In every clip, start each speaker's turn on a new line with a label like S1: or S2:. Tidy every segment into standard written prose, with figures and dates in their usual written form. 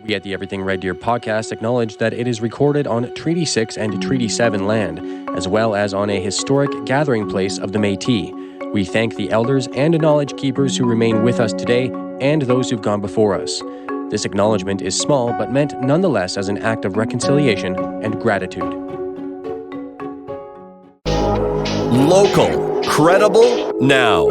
S1: We at the Everything Red Deer podcast acknowledge that it is recorded on Treaty 6 and Treaty 7 land, as well as on a historic gathering place of the Métis. We thank the elders and knowledge keepers who remain with us today and those who've gone before us. This acknowledgement is small, but meant nonetheless as an act of reconciliation and gratitude.
S2: Local, credible, now.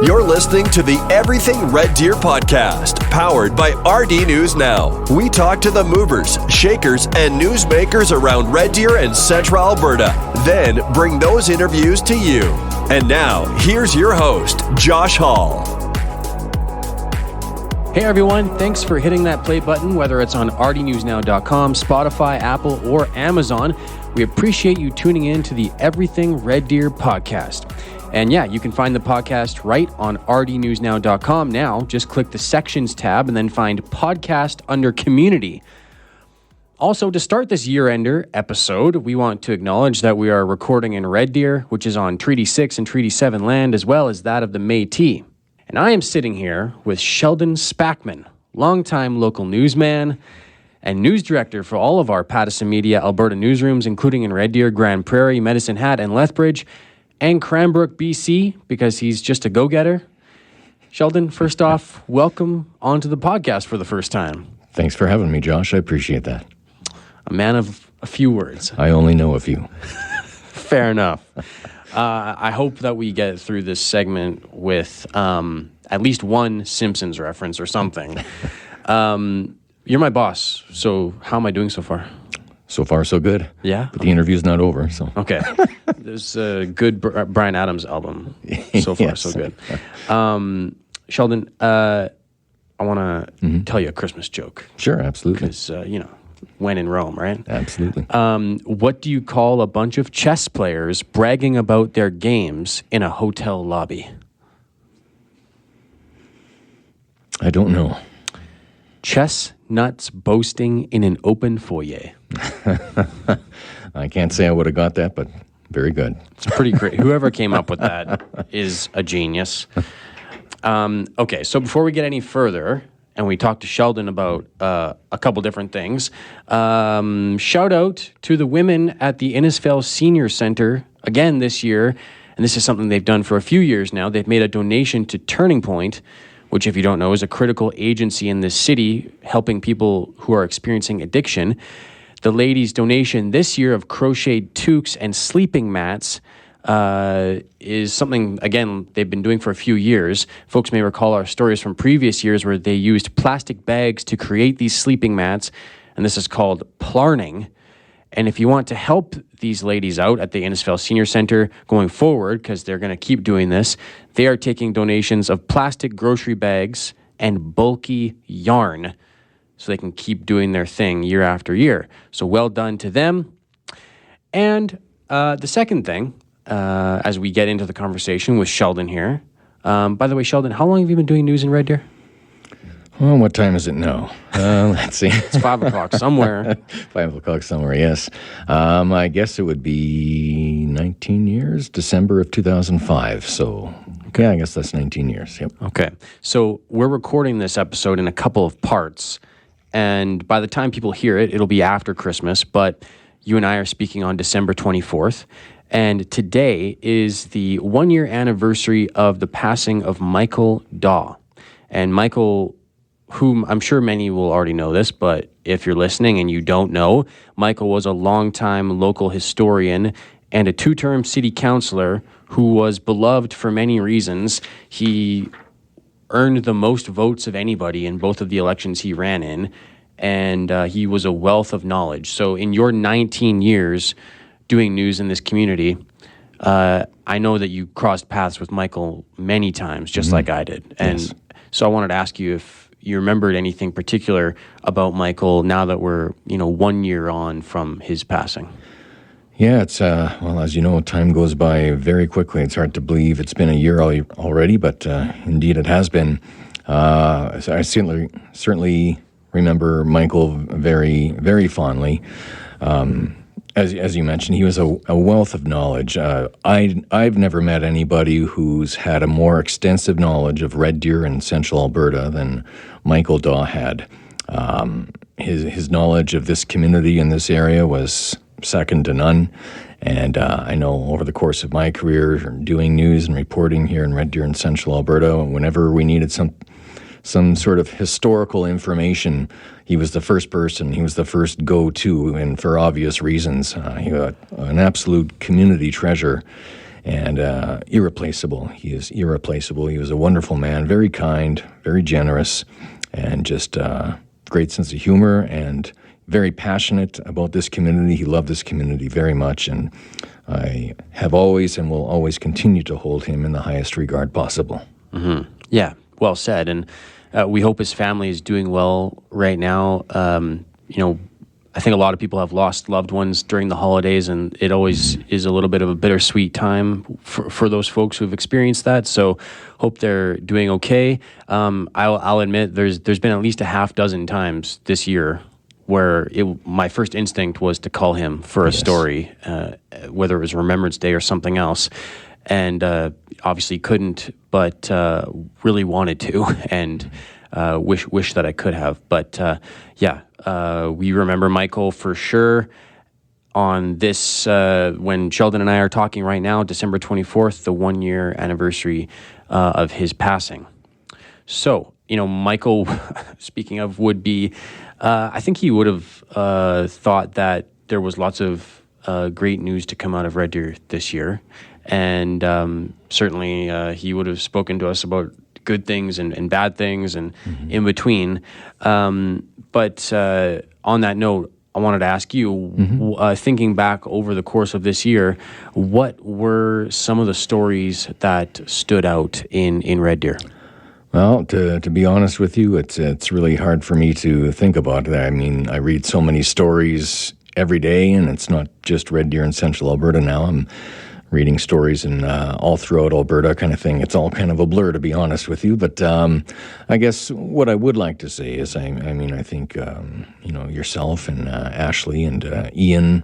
S2: You're listening to the Everything Red Deer podcast, powered by rdnewsNOW. We talk to the movers, shakers, and newsmakers around Red Deer and Central Alberta, then bring those interviews to you. And now, here's your host, Josh Hall.
S1: Hey everyone, thanks for hitting that play button, whether it's on rdnewsnow.com, Spotify, Apple, or Amazon. We appreciate you tuning in to the Everything Red Deer podcast. And yeah, you can find the podcast right on rdnewsnow.com now. Just click the sections tab and then find podcast under community. Also, to start this year-ender episode, we want to acknowledge that we are recording in Red Deer, which is on Treaty 6 and Treaty 7 land, as well as that of the Métis. And I am sitting here with Sheldon Spackman, longtime local newsman and news director for all of our Pattison Media Alberta newsrooms, including in Red Deer, Grand Prairie, Medicine Hat, and Lethbridge, and Cranbrook, BC, because he's just a go-getter. Sheldon, first off, welcome onto the podcast for the first time.
S3: Thanks for having me, Josh. I appreciate that.
S1: A man of a few words.
S3: I only know a few.
S1: Fair enough. I hope that we get through this segment with at least one Simpsons reference or something. You're my boss, so how am I doing so far?
S3: So far, so good.
S1: Yeah?
S3: But the interview's not over, so.
S1: Okay. There's a good Bryan Adams album so far,
S3: Yes.
S1: so good. Sheldon, I want to tell you a Christmas joke.
S3: Sure, absolutely.
S1: Because, when in Rome, right?
S3: Absolutely.
S1: What do you call a bunch of chess players bragging about their games in a hotel lobby?
S3: I don't know.
S1: Chestnuts boasting in an open foyer.
S3: I can't say I would have got that, but very good.
S1: It's pretty great. Whoever came up with that is a genius. Okay, so before we get any further, and we talk to Sheldon about a couple different things, shout out to the women at the Innisfail Senior Centre again this year, and this is something they've done for a few years now. They've made a donation to Turning Point, which, if you don't know, is a critical agency in this city helping people who are experiencing addiction. The ladies' donation this year of crocheted toques and sleeping mats is something, again, they've been doing for a few years. Folks may recall our stories from previous years where they used plastic bags to create these sleeping mats, and this is called plarning. And if you want to help these ladies out at the Innisfail Senior Centre going forward, because they're going to keep doing this, they are taking donations of plastic grocery bags and bulky yarn so they can keep doing their thing year after year. So well done to them. And the second thing, as we get into the conversation with Sheldon here, by the way, Sheldon, how long have you been doing news in Red Deer?
S3: Well, what time is it now? Let's see.
S1: It's 5 o'clock somewhere.
S3: 5 o'clock somewhere, yes. I guess it would be 19 years, December of 2005. So, okay. Yeah, I guess that's 19 years. Yep.
S1: Okay. So we're recording this episode in a couple of parts. And by the time people hear it, it'll be after Christmas. But you and I are speaking on December 24th. And today is the 1-year anniversary of the passing of Michael Dawe. And Michael, whom I'm sure many will already know this, but if you're listening and you don't know, Michael was a longtime local historian and a 2-term city councillor who was beloved for many reasons. He earned the most votes of anybody in both of the elections he ran in, and he was a wealth of knowledge. So in your 19 years doing news in this community, I know that you crossed paths with Michael many times, just like I did. And
S3: Yes.
S1: So I wanted to ask you if you remembered anything particular about Michael now that we're, 1 year on from his passing.
S3: Yeah, it's, well, as you know, time goes by very quickly. It's hard to believe it's been a year already, but indeed it has been. I certainly remember Michael very, very fondly. As you mentioned, he was a wealth of knowledge. I've never met anybody who's had a more extensive knowledge of Red Deer and Central Alberta than Michael Dawe had. his knowledge of this community and this area was second to none. And I know over the course of my career doing news and reporting here in Red Deer in Central Alberta, whenever we needed some sort of historical information, he was the first person, he was the first go-to, and for obvious reasons. He was an absolute community treasure and irreplaceable. He is irreplaceable. He was a wonderful man, very kind, very generous, and just great sense of humor and very passionate about this community. He loved this community very much, and I have always and will always continue to hold him in the highest regard possible.
S1: Mm-hmm. Yeah, well said. And we hope his family is doing well right now. I think a lot of people have lost loved ones during the holidays, and it always is a little bit of a bittersweet time for those folks who've experienced that. So hope they're doing okay. I'll admit there's been at least a half dozen times this year where my first instinct was to call him for a story, whether it was Remembrance Day or something else. And obviously couldn't, but really wanted to, and wish that I could have. But we remember Michael for sure on this, when Sheldon and I are talking right now, December 24th, the 1-year anniversary of his passing. So, Michael, speaking of, would be, I think he would have thought that there was lots of great news to come out of Red Deer this year. And certainly he would have spoken to us about good things and bad things and in between. But on that note, I wanted to ask you, thinking back over the course of this year, what were some of the stories that stood out in Red Deer?
S3: Well, to be honest with you, it's really hard for me to think about it. I mean, I read so many stories every day, and it's not just Red Deer in Central Alberta now. I'm reading stories in all throughout Alberta kind of thing. It's all kind of a blur, to be honest with you. But I guess what I would like to say is, I think, yourself and Ashley and Ian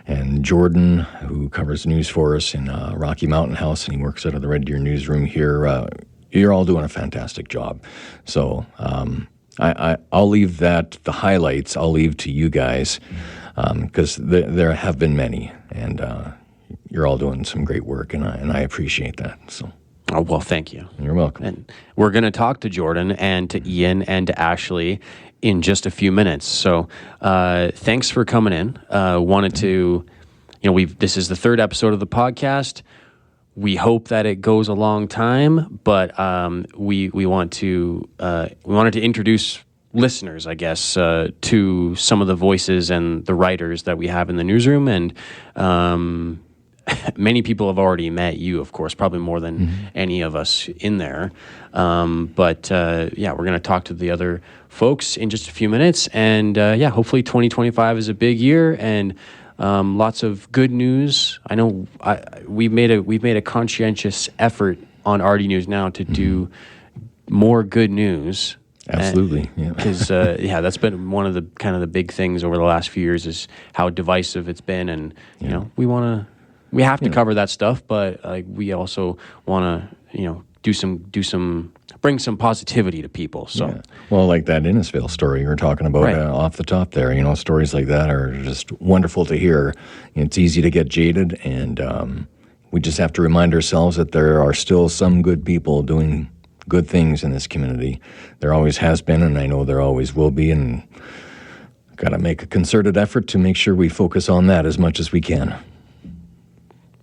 S3: and Jordan, who covers news for us in Rocky Mountain House, and he works out of the Red Deer newsroom here, you're all doing a fantastic job. So I'll leave the highlights, I'll leave to you guys, because there have been many, and you're all doing some great work, and I appreciate that. So,
S1: oh, well, thank you.
S3: You're welcome.
S1: And we're going to talk to Jordan and to Ian and to Ashley in just a few minutes. So, thanks for coming in. Wanted to, this is the third episode of the podcast. We hope that it goes a long time, but we wanted to introduce listeners, I guess, to some of the voices and the writers that we have in the newsroom, and many people have already met you, of course, probably more than any of us in there. But we're going to talk to the other folks in just a few minutes, and hopefully 2025 is a big year, and lots of good news. I know we've made a conscientious effort on RD News Now to do more good news.
S3: Absolutely,
S1: because that's been one of the kind of the big things over the last few years is how divisive it's been, and we have to cover that stuff, but we also want to bring some positivity to people. So,
S3: well, like that Innisfail story you were talking about off the top there, stories like that are just wonderful to hear. It's easy to get jaded, and we just have to remind ourselves that there are still some good people doing good things in this community. There always has been, and I know there always will be, and got to make a concerted effort to make sure we focus on that as much as we can.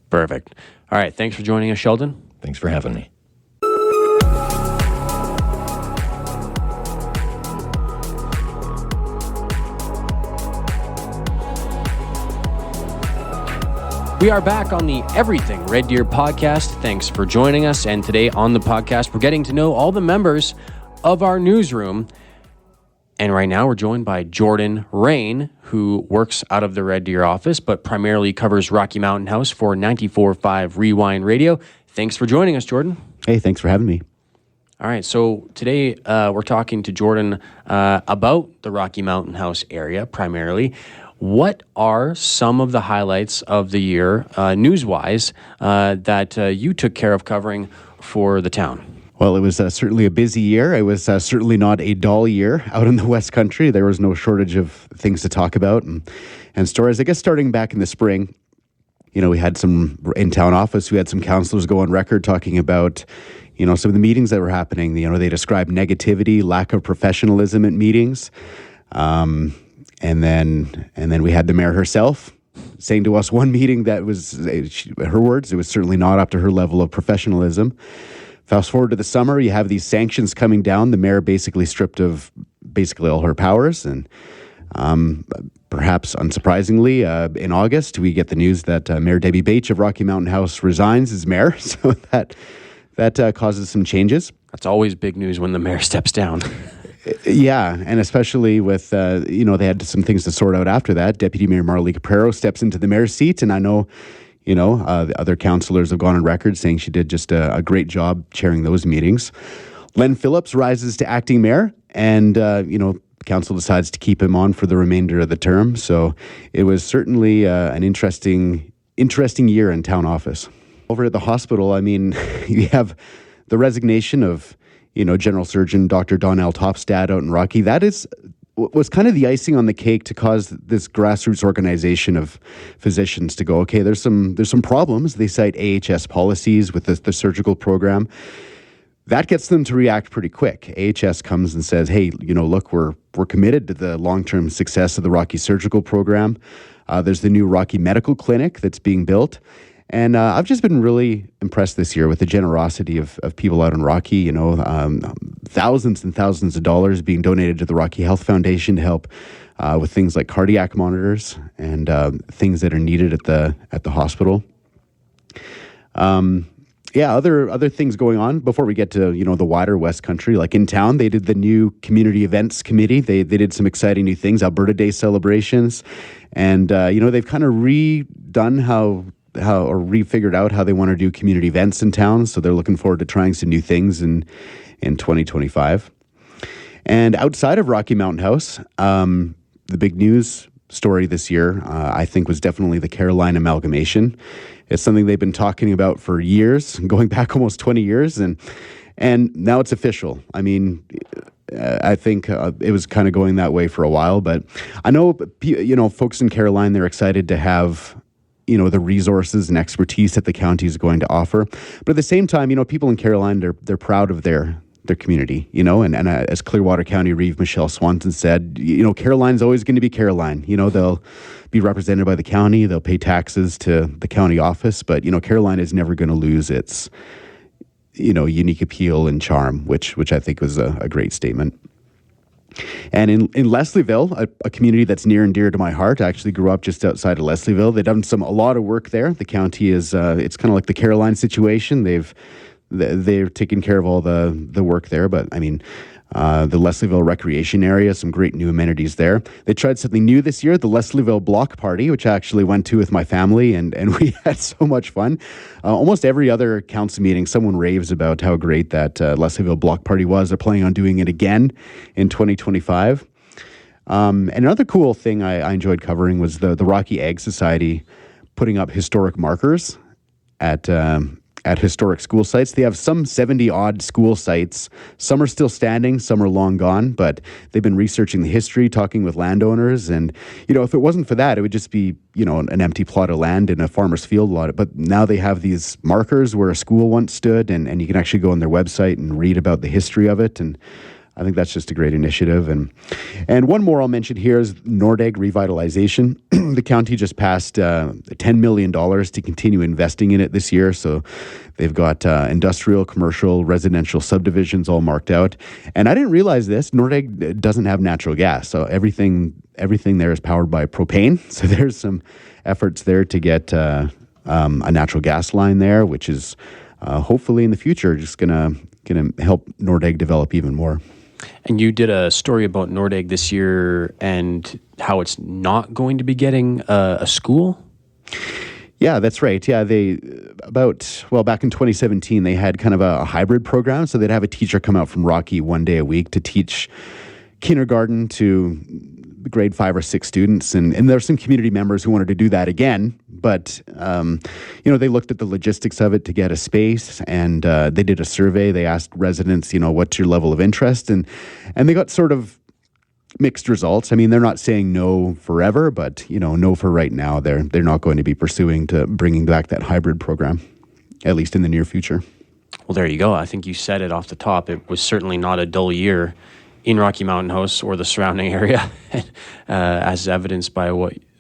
S1: Perfect. All right. Thanks for joining us, Sheldon.
S3: Thanks for having me.
S1: We are back on the Everything Red Deer podcast. Thanks for joining us. And today on the podcast, we're getting to know all the members of our newsroom. And right now we're joined by Jordan Rain, who works out of the Red Deer office, but primarily covers Rocky Mountain House for 94.5 Rewind Radio. Thanks for joining us, Jordan.
S4: Hey, thanks for having me.
S1: All right, so today we're talking to Jordan about the Rocky Mountain House area primarily. What are some of the highlights of the year, news-wise, that you took care of covering for the town?
S4: Well, it was certainly a busy year. It was certainly not a dull year out in the West Country. There was no shortage of things to talk about and stories. I guess starting back in the spring, we had some in town office. We had some councillors go on record talking about, some of the meetings that were happening. They described negativity, lack of professionalism at meetings, and then we had the mayor herself saying to us one meeting that was, her words, it was certainly not up to her level of professionalism. Fast forward to the summer, you have these sanctions coming down. The mayor basically stripped of basically all her powers, and perhaps unsurprisingly, in August, we get the news that Mayor Debbie Bache of Rocky Mountain House resigns as mayor. So that causes some changes.
S1: That's always big news when the mayor steps down.
S4: Yeah, and especially with, they had some things to sort out after that. Deputy Mayor Marley Caprero steps into the mayor's seat, and I know, the other councillors have gone on record saying she did just a great job chairing those meetings. Len Phillips rises to acting mayor, and, council decides to keep him on for the remainder of the term. So it was certainly an interesting year in town office. Over at the hospital, you have the resignation of, General Surgeon Dr. Donnell Topstad out in Rocky. That was kind of the icing on the cake to cause this grassroots organization of physicians to go, okay, there's some problems. They cite AHS policies with the surgical program. That gets them to react pretty quick. AHS comes and says, hey, look, we're committed to the long-term success of the Rocky surgical program. There's the new Rocky Medical Clinic that's being built. And I've just been really impressed this year with the generosity of people out in Rocky, thousands and thousands of dollars being donated to the Rocky Health Foundation to help with things like cardiac monitors and things that are needed at the hospital. Other things going on before we get to, the wider West Country. Like in town, they did the new Community Events Committee. They did some exciting new things, Alberta Day celebrations. And, they've kind of redone refigured out how they want to do community events in town. So they're looking forward to trying some new things in 2025. And outside of Rocky Mountain House, the big news story this year, I think, was definitely the Caroline amalgamation. It's something they've been talking about for years, going back almost 20 years, and now it's official. I think it was kind of going that way for a while, but I know, folks in Caroline, they're excited to have, the resources and expertise that the county is going to offer. But at the same time, people in Caroline, they're proud of their community, and as Clearwater County Reeve Michelle Swanson said, Caroline's always going to be Caroline. They'll be represented by the county, they'll pay taxes to the county office, but, Caroline is never going to lose its, unique appeal and charm, which I think was a great statement. And in Leslieville, a community that's near and dear to my heart, I actually grew up just outside of Leslieville. They've done a lot of work there. The county is, it's kind of like the Caroline situation. They're taking care of all the work there, but the Leslieville recreation area, some great new amenities there. They tried something new this year, the Leslieville Block Party, which I actually went to with my family, and we had so much fun. Almost every other council meeting, someone raves about how great that Leslieville Block Party was. They're planning on doing it again in 2025. And another cool thing I enjoyed covering was the Rocky Ag Society putting up historic markers at historic school sites. They have some 70-odd school sites. Some are still standing, some are long gone, but they've been researching the history, talking with landowners, and, if it wasn't for that, it would just be, an empty plot of land in a farmer's field lot. But now they have these markers where a school once stood, and you can actually go on their website and read about the history of it, and I think that's just a great initiative. And one more I'll mention here is Nordegg revitalization. The county just passed $10 million to continue investing in it this year. So they've got industrial, commercial, residential subdivisions all marked out. And I didn't realize this, Nordegg doesn't have natural gas. So everything there is powered by propane. So there's some efforts there to get a natural gas line there, which is hopefully in the future just gonna help Nordegg develop even more.
S1: And you did a story about Nordegg this year and how it's not going to be getting a school?
S4: Yeah, that's right. Yeah, back in 2017, they had kind of a hybrid program. So they'd have a teacher come out from Rocky one day a week to teach kindergarten to grade 5 or 6 students. And there's some community members who wanted to do that again, but they looked at the logistics of it to get a space, and they did a survey. They asked residents, what's your level of interest, and they got sort of mixed results. I mean, they're not saying no forever, but no for right now. They're not going to be pursuing to bringing back that hybrid program, at least in the near future.
S1: Well, there you go. I think you said it off the top. It was certainly not a dull year in Rocky Mountain House or the surrounding area, as evidenced by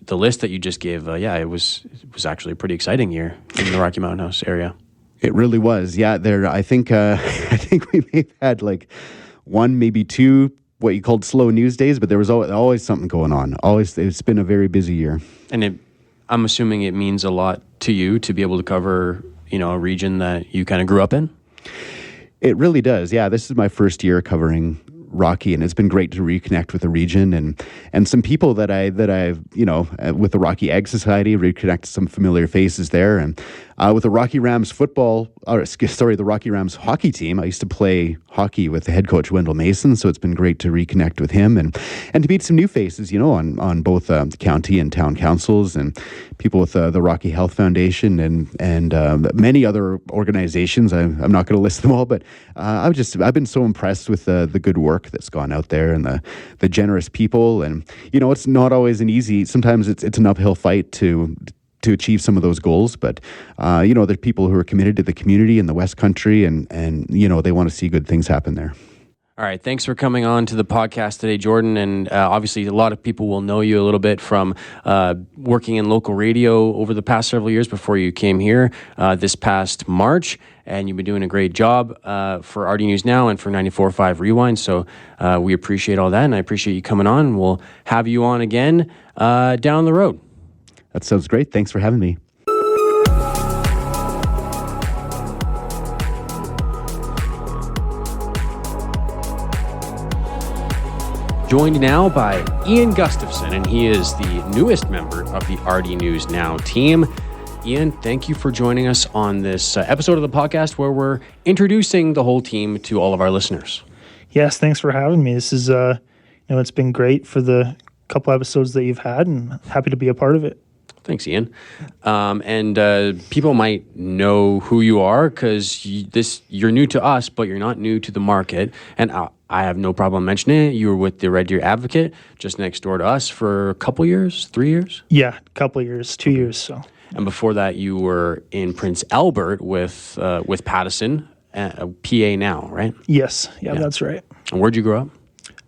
S1: the list that you just gave. It was actually a pretty exciting year in the Rocky Mountain House area. It
S4: really was. Yeah, I think we may have had like one, maybe two, what you called slow news days, but there was always something going on. It's been a very busy year.
S1: And I'm assuming it means a lot to you to be able to cover, a region that you kind of grew up in?
S4: It really does. Yeah, this is my first year covering Rocky, and it's been great to reconnect with the region and some people that I've with the Rocky Ag Society, reconnect some familiar faces there, and with the Rocky Rams the Rocky Rams hockey team. I used to play hockey with the head coach Wendell Mason, so it's been great to reconnect with him and to meet some new faces, on both the county and town councils, and people with the Rocky Health Foundation and many other organizations. I'm not going to list them all, but I've been so impressed with the good work that's gone out there and the generous people, and it's not always an easy. Sometimes it's an uphill fight to achieve some of those goals, but there's people who are committed to the community in the West Country, and they want to see good things happen there.
S1: All right, thanks for coming on to the podcast today, Jordan. And obviously, a lot of people will know you a little bit from working in local radio over the past several years before you came here this past March. And you've been doing a great job for RD News Now and for 94.5 Rewind. So we appreciate all that, and I appreciate you coming on. We'll have you on again down the road.
S4: That sounds great. Thanks for having me.
S1: Joined now by Ian Gustafson, and he is the newest member of the RD News Now team. Ian, thank you for joining us on this episode of the podcast where we're introducing the whole team to all of our listeners.
S5: Yes, thanks for having me. This is, it's been great for the couple episodes that you've had, and happy to be a part of it.
S1: Thanks, Ian. And people might know who you are because you're new to us, but you're not new to the market. And I have no problem mentioning it. You were with the Red Deer Advocate just next door to us for a couple years, 3 years?
S5: Yeah, a couple of years, 2 years. So.
S1: And before that, you were in Prince Albert with Pattison, PA now, right?
S5: Yes, yeah, that's right.
S1: And where'd you grow up?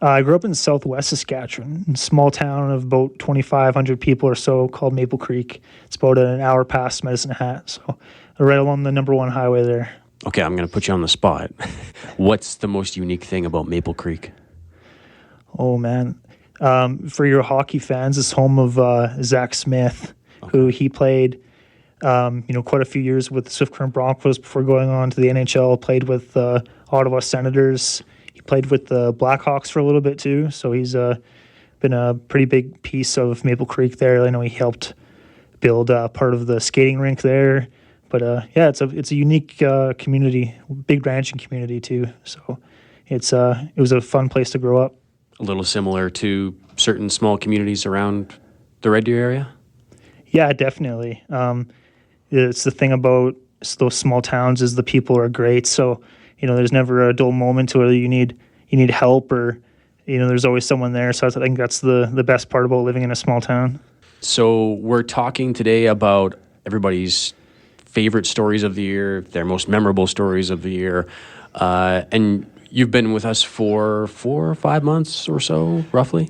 S5: I grew up in southwest Saskatchewan, a small town of about 2,500 people or so called Maple Creek. It's about an hour past Medicine Hat, so right along the number 1 highway there.
S1: Okay, I'm going to put you on the spot. What's the most unique thing about Maple Creek?
S5: Oh, man. For your hockey fans, it's home of Zach Smith, who he played quite a few years with the Swift Current Broncos before going on to the NHL, played with Ottawa Senators. He played with the Blackhawks for a little bit too, so he's been a pretty big piece of Maple Creek there. I know he helped build part of the skating rink there. But it's a unique community, big ranching community too. So it was a fun place to grow up.
S1: A little similar to certain small communities around the Red Deer area?
S5: Yeah, definitely. It's the thing about those small towns is the people are great. So, there's never a dull moment where you need help or, there's always someone there. So I think that's the best part about living in a small town.
S1: So we're talking today about everybody's favorite stories of the year, their most memorable stories of the year. And you've been with us for 4 or 5 months or so, roughly?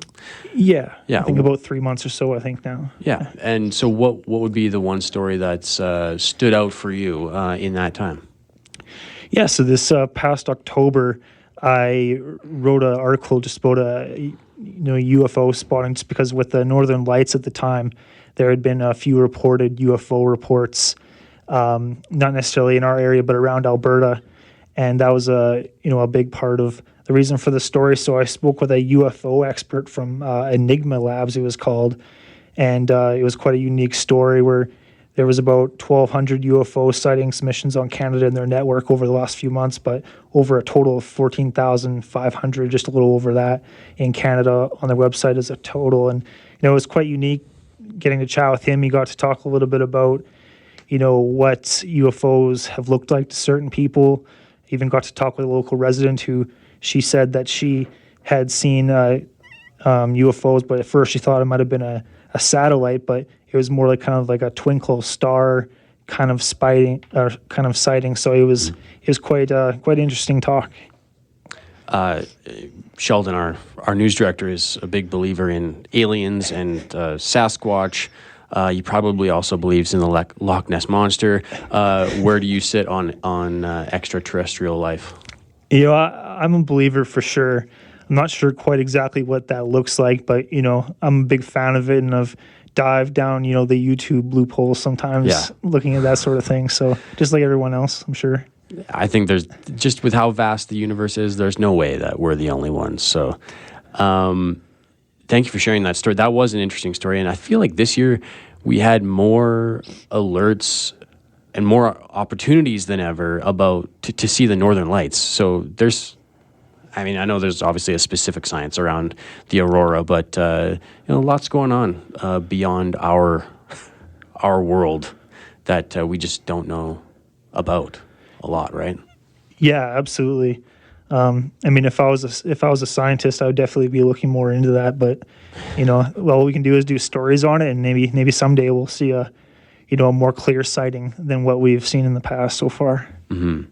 S5: Yeah. I think about 3 months or so, I think now.
S1: Yeah. And so what would be the one story that's stood out for you in that time?
S5: Yeah, so this past October, I wrote an article just about a UFO spotting, just because with the Northern Lights at the time, there had been a few reported UFO reports, not necessarily in our area, but around Alberta. And that was a big part of the reason for the story. So I spoke with a UFO expert from Enigma Labs, it was called, and it was quite a unique story where there was about 1,200 UFO sighting submissions on Canada and their network over the last few months, but over a total of 14,500, just a little over that in Canada on their website as a total. And it was quite unique getting to chat with him, he got to talk a little bit about, what UFOs have looked like to certain people. Even got to talk with a local resident who she said that she had seen UFOs, but at first she thought it might have been a satellite, but it was more like kind of like a twinkle star kind of sighting. So it was quite interesting talk.
S1: Sheldon, our news director, is a big believer in aliens and Sasquatch. He probably also believes in the Loch Ness Monster. Where do you sit on extraterrestrial life?
S5: I'm a believer for sure. I'm not sure quite exactly what that looks like, but I'm a big fan of it, and I've dived down the YouTube loopholes sometimes, looking at that sort of thing. So just like everyone else, I'm sure.
S1: I think there's, just with how vast the universe is, there's no way that we're the only ones. So thank you for sharing that story. That was an interesting story. And I feel like this year we had more alerts and more opportunities than ever to see the Northern Lights. So I know there's obviously a specific science around the aurora, but lots going on beyond our world that we just don't know about a lot, right?
S5: Yeah, absolutely. If I was a scientist, I would definitely be looking more into that. But all we can do is do stories on it, and maybe someday we'll see a more clear sighting than what we've seen in the past so far.
S1: Mm-hmm.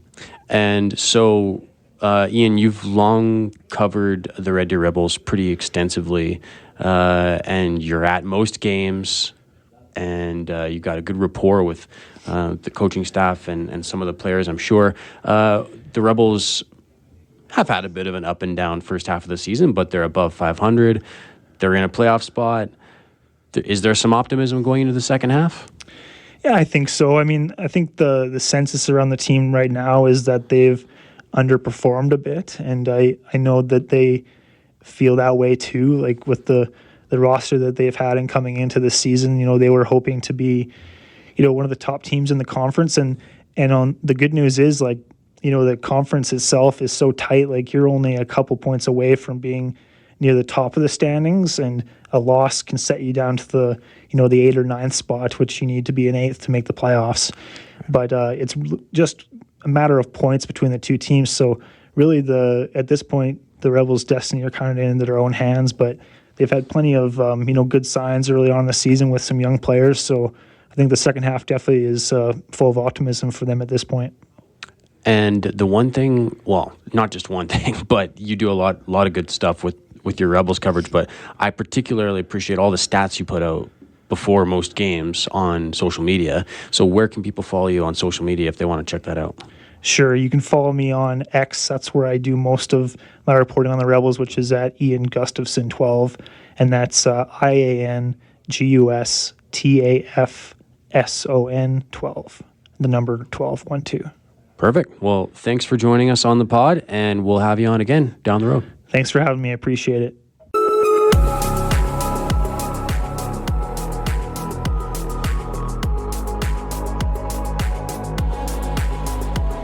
S1: And so, Ian, you've long covered the Red Deer Rebels pretty extensively, and you're at most games, and you've got a good rapport with the coaching staff and some of the players, I'm sure. The Rebels have had a bit of an up and down first half of the season, but they're above 500. They're in a playoff spot. Is there some optimism going into the second half?
S5: Yeah, I think so. I think the census around the team right now is that they've underperformed a bit, and I know that they feel that way too. Like with the roster that they've had and coming into the season, they were hoping to be, one of the top teams in the conference, and on the good news is the conference itself is so tight. Like you're only a couple points away from being near the top of the standings, and a loss can set you down to the 8th or 9th spot, which you need to be in 8th to make the playoffs. But it's just a matter of points between the two teams. So really, at this point, the Rebels' destiny are kind of into their own hands. But they've had plenty of good signs early on in the season with some young players. So I think the second half definitely is full of optimism for them at this point.
S1: And the one thing, well, not just one thing, but you do a lot of good stuff with your Rebels coverage. But I particularly appreciate all the stats you put out before most games on social media. So where can people follow you on social media if they want to check that out?
S5: Sure. You can follow me on X. That's where I do most of my reporting on the Rebels, which is at Ian Gustafson 12. And that's IANGUSTAFSON 12. The number 1212.
S1: Perfect. Well, thanks for joining us on the pod, and we'll have you on again down the road.
S5: Thanks for having me. I appreciate it.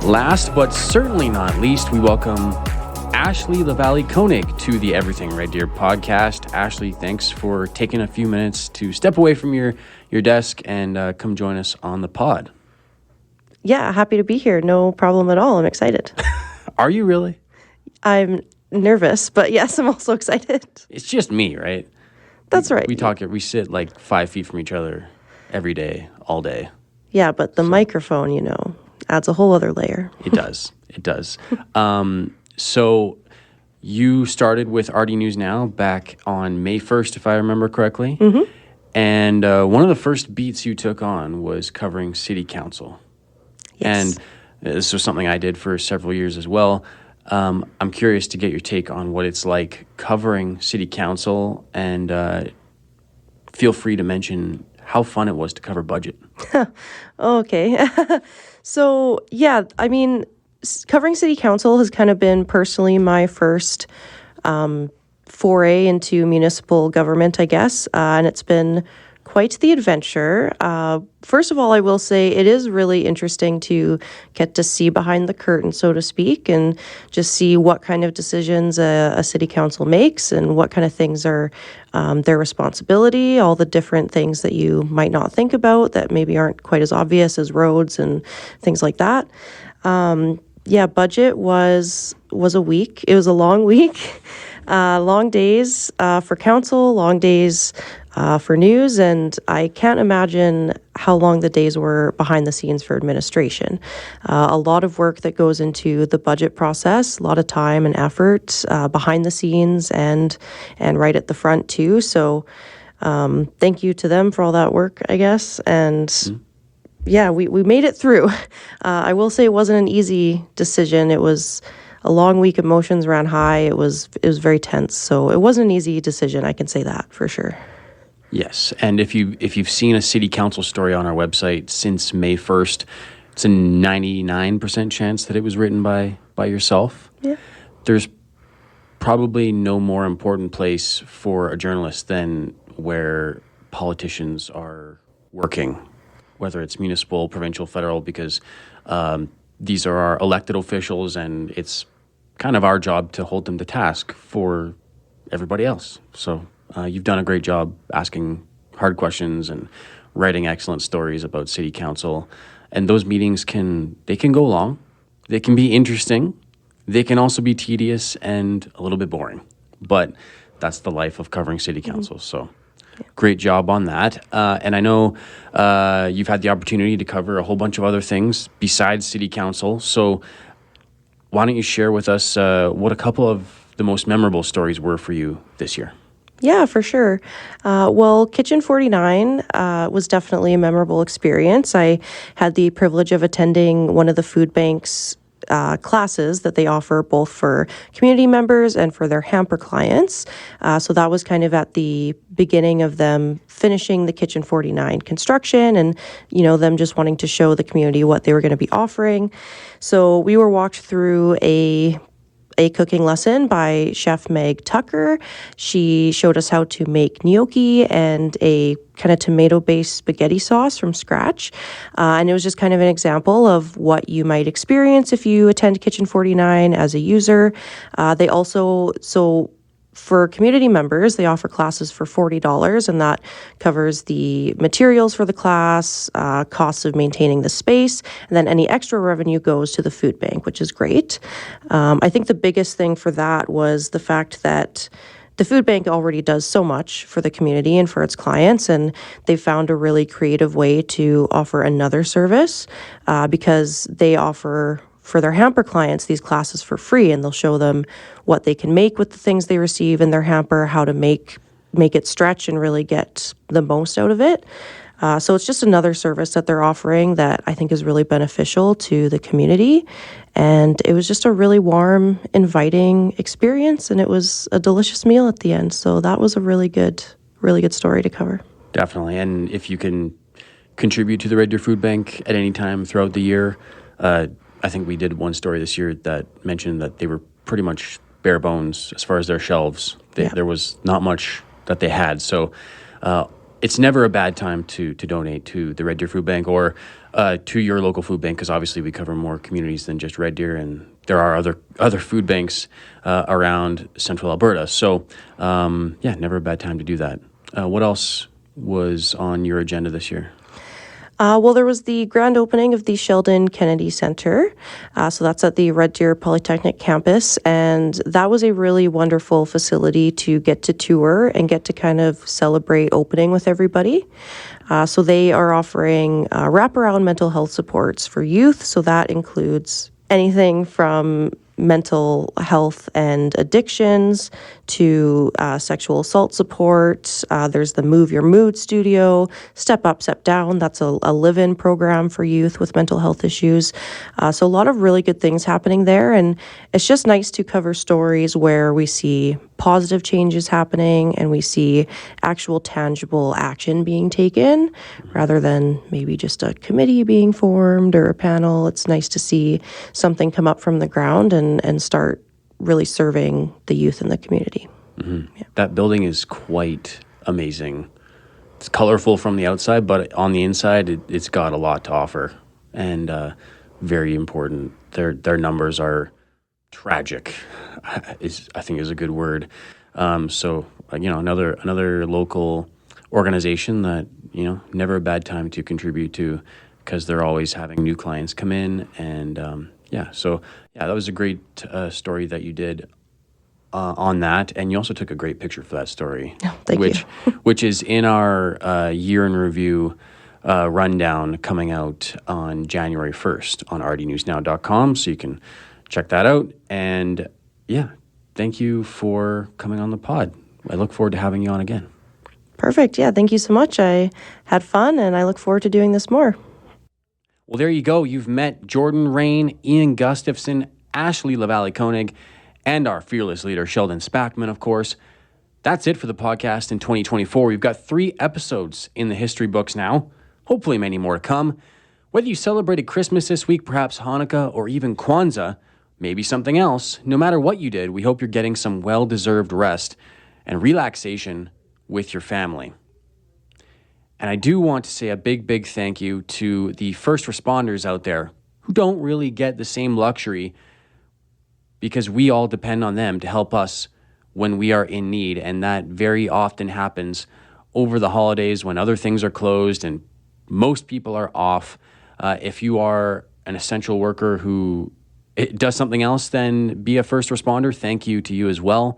S1: Last but certainly not least, we welcome Ashley LaValle Koenig to the Everything Red Deer podcast. Ashley, thanks for taking a few minutes to step away from your desk and come join us on the pod.
S6: Yeah, happy to be here. No problem at all. I'm excited.
S1: Are you really?
S6: I'm nervous, but yes, I'm also excited.
S1: It's just me, right?
S6: That's right.
S1: We sit like 5 feet from each other every day, all day.
S6: Yeah, but the microphone, adds a whole other layer.
S1: It does. It does. So you started with RDNewsNOW back on May 1st, if I remember correctly.
S6: Mm-hmm.
S1: And one of the first beats you took on was covering city council.
S6: Yes.
S1: And this was something I did for several years as well. I'm curious to get your take on what it's like covering city council, and feel free to mention how fun it was to cover budget.
S6: Okay. So, yeah, covering city council has kind of been personally my first foray into municipal government, I guess. And it's been quite the adventure. First of all, I will say it is really interesting to get to see behind the curtain, so to speak, and just see what kind of decisions a city council makes and what kind of things are their responsibility, all the different things that you might not think about that maybe aren't quite as obvious as roads and things like that. Budget was a week. It was a long week. Long days for council, long days for news, and I can't imagine how long the days were behind the scenes for administration. A lot of work that goes into the budget process, a lot of time and effort behind the scenes and right at the front too. So thank you to them for all that work, I guess. And yeah, we made it through. I will say it wasn't an easy decision. It was a long week. Emotions ran high. It was very tense. So it wasn't an easy decision. I can say that for sure.
S1: Yes, and if you've seen a city council story on our website since May 1st, it's a 99% chance that it was written by yourself.
S6: Yeah.
S1: There's probably no more important place for a journalist than where politicians are working, whether it's municipal, provincial, federal, because these are our elected officials, and it's kind of our job to hold them to task for everybody else. So you've done a great job asking hard questions and writing excellent stories about city council. And those meetings can go long. They can be interesting. They can also be tedious and a little bit boring. But that's the life of covering city council. So great job on that. And I know you've had the opportunity to cover a whole bunch of other things besides city council. So why don't you share with us what a couple of the most memorable stories were for you this year?
S6: Yeah, for sure. Well, Kitchen 49 was definitely a memorable experience. I had the privilege of attending one of the food bank's classes that they offer both for community members and for their hamper clients. So that was kind of at the beginning of them finishing the Kitchen 49 construction and, them just wanting to show the community what they were going to be offering. So we were walked through a cooking lesson by Chef Meg Tucker. She showed us how to make gnocchi and a kind of tomato-based spaghetti sauce from scratch. And it was just kind of an example of what you might experience if you attend Kitchen 49 as a user. They also, for community members, they offer classes for $40, and that covers the materials for the class, costs of maintaining the space, and then any extra revenue goes to the food bank, which is great. I think the biggest thing for that was the fact that the food bank already does so much for the community and for its clients, and they found a really creative way to offer another service because they offer for their hamper clients these classes for free, and they'll show them what they can make with the things they receive in their hamper, how to make it stretch and really get the most out of it. So it's just another service that they're offering that I think is really beneficial to the community. And it was just a really warm, inviting experience, and it was a delicious meal at the end. So that was a really good story to cover.
S1: Definitely. And if you can contribute to the Red Deer Food Bank at any time throughout the year, I think we did one story this year that mentioned that they were pretty much bare bones as far as their shelves. There was not much that they had. So it's never a bad time to donate to the Red Deer Food Bank or to your local food bank, because obviously we cover more communities than just Red Deer, and there are other food banks around central Alberta. So never a bad time to do that. What else was on your agenda this year?
S6: Well, there was the grand opening of the Sheldon Kennedy Center. So that's at the Red Deer Polytechnic campus. And that was a really wonderful facility to get to tour and get to kind of celebrate opening with everybody. So they are offering wraparound mental health supports for youth. So that includes anything from mental health and addictions to sexual assault support. There's the Move Your Mood studio, Step Up, Step Down. That's a live-in program for youth with mental health issues. So a lot of really good things happening there. And it's just nice to cover stories where we see positive changes happening and we see actual tangible action being taken rather than maybe just a committee being formed or a panel. It's nice to see something come up from the ground and start really serving the youth in the community.
S1: Mm-hmm. Yeah. That building is quite amazing it's colorful from the outside, but on the inside, it's got a lot to offer, and very important. Their numbers are tragic. I think is a good word. So another local organization that never a bad time to contribute to, because they're always having new clients come in, and that was a great story that you did on that, and you also took a great picture for that story.
S6: Oh, thank you.
S1: Which is in our year in review rundown coming out on January 1st on rdnewsnow.com, so you can check that out. And thank you for coming on the pod. I look forward to having you on again.
S6: Perfect. Yeah, thank you so much. I had fun, and I look forward to doing this more.
S1: Well, there you go. You've met Jordan Rain, Ian Gustafson, Ashley LaValle-Koenig, and our fearless leader, Sheldon Spackman, of course. That's it for the podcast in 2024. We've got 3 episodes in the history books now, hopefully many more to come. Whether you celebrated Christmas this week, perhaps Hanukkah, or even Kwanzaa, maybe something else, no matter what you did, we hope you're getting some well-deserved rest and relaxation with your family. And I do want to say a big, big thank you to the first responders out there who don't really get the same luxury, because we all depend on them to help us when we are in need. And that very often happens over the holidays when other things are closed and most people are off. If you are an essential worker who does something else than be a first responder, thank you to you as well.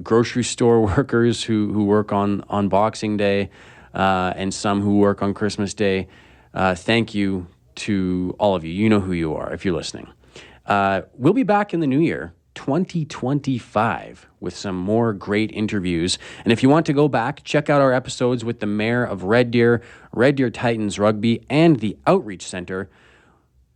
S1: Grocery store workers who work on Boxing Day, and some who work on Christmas Day. Thank you to all of you. You know who you are if you're listening. We'll be back in the new year, 2025, with some more great interviews. And if you want to go back, check out our episodes with the mayor of Red Deer Titans Rugby, and the Outreach Center.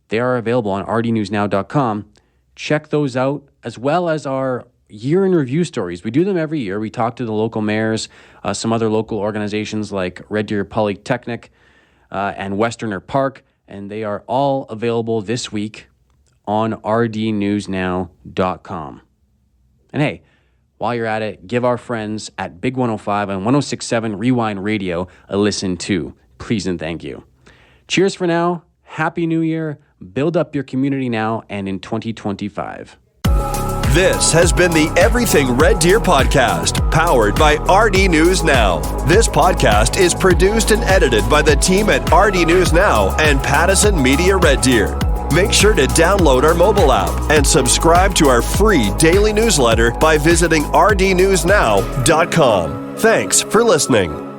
S1: They are available on rdnewsnow.com. Check those out, as well as our year in review stories. We do them every year. We talk to the local mayors, some other local organizations like Red Deer Polytechnic and Westerner Park, and they are all available this week on rdnewsnow.com. And hey, while you're at it, give our friends at Big 105 and 106.7 Rewind Radio a listen too. Please and thank you. Cheers for now. Happy New Year. Build up your community now and in 2025.
S2: This has been the Everything Red Deer podcast, powered by RD News Now. This podcast is produced and edited by the team at RD News Now and Pattison Media Red Deer. Make sure to download our mobile app and subscribe to our free daily newsletter by visiting rdnewsnow.com. Thanks for listening.